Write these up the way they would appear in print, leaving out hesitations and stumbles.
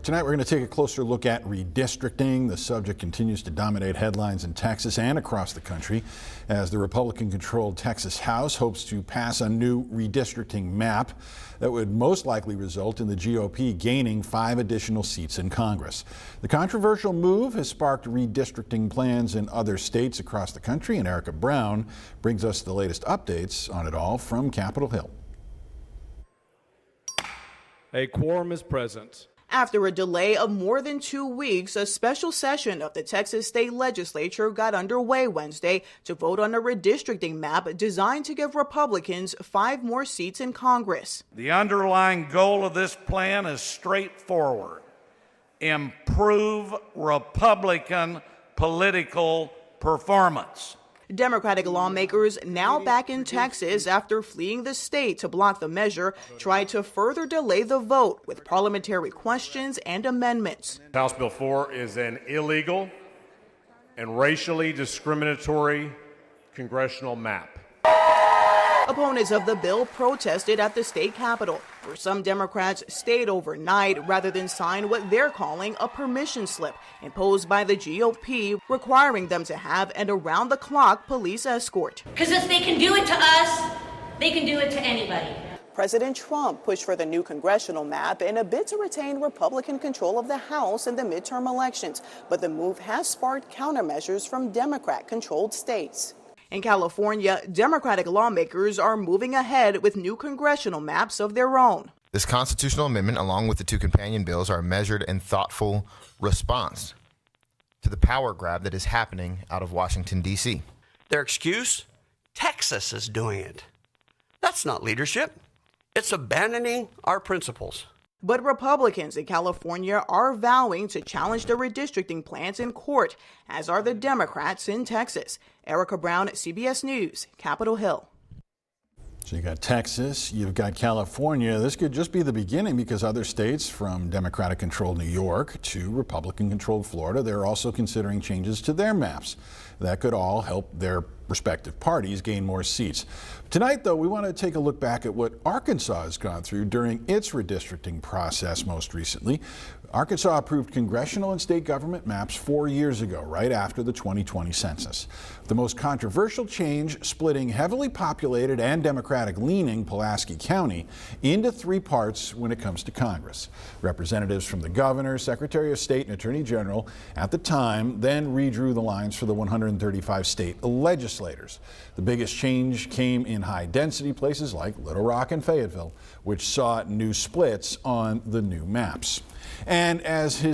Tonight we're going to take a closer look at redistricting. The subject continues to dominate headlines in Texas and across the country as the Republican-controlled Texas House hopes to pass a new redistricting map that would most likely result in the GOP gaining 5 additional seats in Congress. The controversial move has sparked redistricting plans in other states across the country, and Erica Brown brings us the latest updates on it all from Capitol Hill. A quorum is present. After a delay of more than 2 weeks, a special session of the Texas State Legislature got underway Wednesday to vote on a redistricting map designed to give Republicans 5 more seats in Congress. The underlying goal of this plan is straightforward: improve Republican political performance. Democratic lawmakers now back in Texas after fleeing the state to block the measure tried to further delay the vote with parliamentary questions and amendments. House Bill 4 is an illegal and racially discriminatory congressional map. Opponents of the bill protested at the state capitol, where some Democrats stayed overnight rather than sign what they're calling a permission slip imposed by the GOP, requiring them to have an around-the-clock police escort. Because if they can do it to us, they can do it to anybody. President Trump pushed for the new congressional map in a bid to retain Republican control of the House in the midterm elections, but the move has sparked countermeasures from Democrat-controlled states. In California, Democratic lawmakers are moving ahead with new congressional maps of their own. This constitutional amendment, along with the 2 companion bills, are a measured and thoughtful response to the power grab that is happening out of Washington, D.C. Their excuse? Texas is doing it. That's not leadership. It's abandoning our principles. But Republicans in California are vowing to challenge the redistricting plans in court, as are the Democrats in Texas. Erica Brown, CBS News, Capitol Hill. So you got Texas, you've got California. This could just be the beginning, because other states, from Democratic-controlled New York to Republican-controlled Florida, they're also considering changes to their maps. That could all help their respective parties gain more seats. Tonight, though, we want to take a look back at what Arkansas has gone through during its redistricting process most recently. Arkansas approved congressional and state government maps 4 years ago, right after the 2020 census. The most controversial change, splitting heavily populated and Democratic-leaning Pulaski County into 3 parts when it comes to Congress. Representatives from the governor, Secretary of State, and Attorney General at the time then redrew the lines for the 135 state legislators. The biggest change came in high-density places like Little Rock and Fayetteville, which saw new splits on the new maps. And as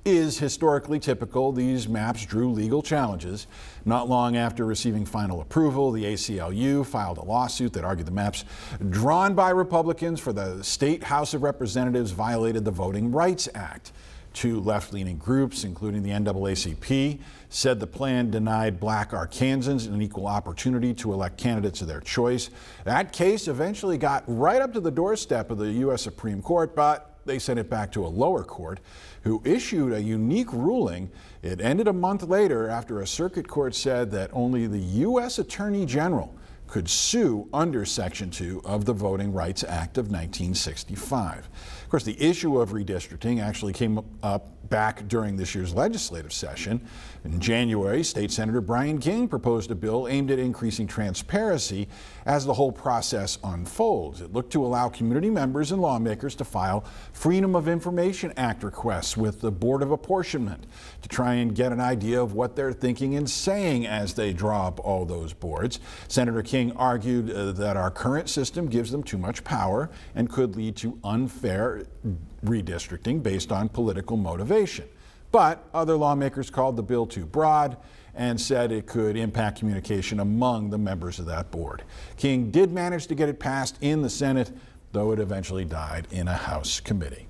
is historically typical, these maps drew legal challenges. Not long after receiving final approval, the ACLU filed a lawsuit that argued the maps drawn by Republicans for the State House of Representatives violated the Voting Rights Act. 2 left-leaning groups, including the NAACP, said the plan denied black Arkansans an equal opportunity to elect candidates of their choice. That case eventually got right up to the doorstep of the U.S. Supreme Court, but they sent it back to a lower court, who issued a unique ruling. It ended a month later after a circuit court said that only the U.S. Attorney General could sue under Section 2 of the Voting Rights Act of 1965. Of course, the issue of redistricting actually came up back during this year's legislative session. In January, State Senator Brian King proposed a bill aimed at increasing transparency as the whole process unfolds. It looked to allow community members and lawmakers to file Freedom of Information Act requests with the Board of Apportionment to try and get an idea of what they're thinking and saying as they draw up all those boards. Senator King argued that our current system gives them too much power and could lead to unfair redistricting based on political motivation. But other lawmakers called the bill too broad and said it could impact communication among the members of that board. King did manage to get it passed in the Senate, though it eventually died in a House committee.